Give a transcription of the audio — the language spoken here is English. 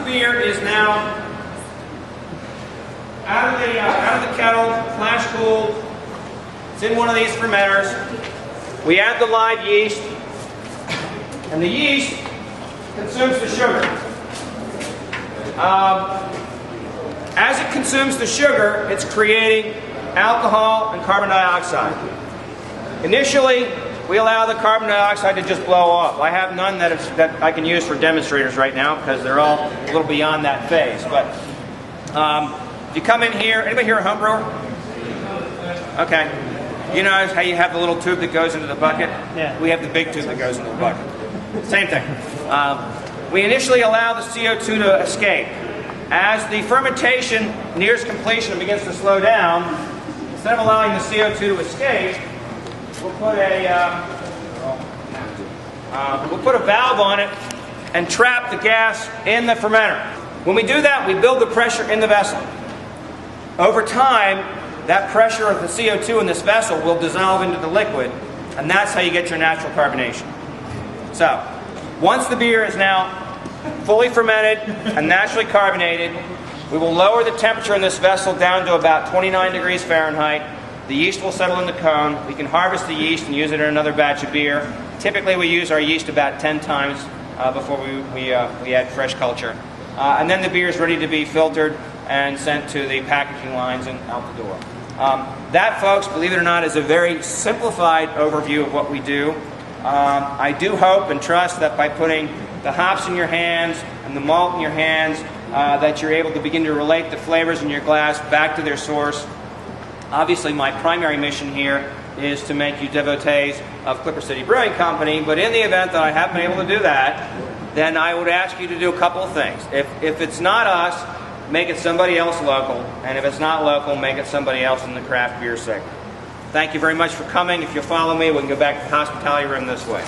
beer is now out of the kettle, flash cooled. It's in one of these fermenters. We add the live yeast, and the yeast consumes the sugar. As it consumes the sugar, it's creating alcohol and carbon dioxide. Initially, we allow the carbon dioxide to just blow off. I have none that I can use for demonstrators right now because they're all a little beyond that phase. But if you come in here, anybody here a home brewer? Okay. You know how you have the little tube that goes into the bucket? Yeah. We have the big tube that goes into the bucket. Same thing. We initially allow the CO2 to escape. As the fermentation nears completion and begins to slow down, instead of allowing the CO2 to escape, we'll put a valve on it and trap the gas in the fermenter. When we do that, we build the pressure in the vessel. Over time, that pressure of the CO2 in this vessel will dissolve into the liquid, and that's how you get your natural carbonation. So, once the beer is now fully fermented and naturally carbonated, we will lower the temperature in this vessel down to about 29 degrees Fahrenheit. The yeast will settle in the cone. We can harvest the yeast and use it in another batch of beer. Typically we use our yeast about 10 times before we add fresh culture. And then the beer is ready to be filtered and sent to the packaging lines and out the door. That, folks, believe it or not, is a very simplified overview of what we do. I do hope and trust that by putting the hops in your hands and the malt in your hands, that you're able to begin to relate the flavors in your glass back to their source. Obviously, my primary mission here is to make you devotees of Clipper City Brewing Company, but in the event that I haven't been able to do that, then I would ask you to do a couple of things. If it's not us, make it somebody else local, and if it's not local, make it somebody else in the craft beer segment. Thank you very much for coming. If you'll follow me, we can go back to the hospitality room this way.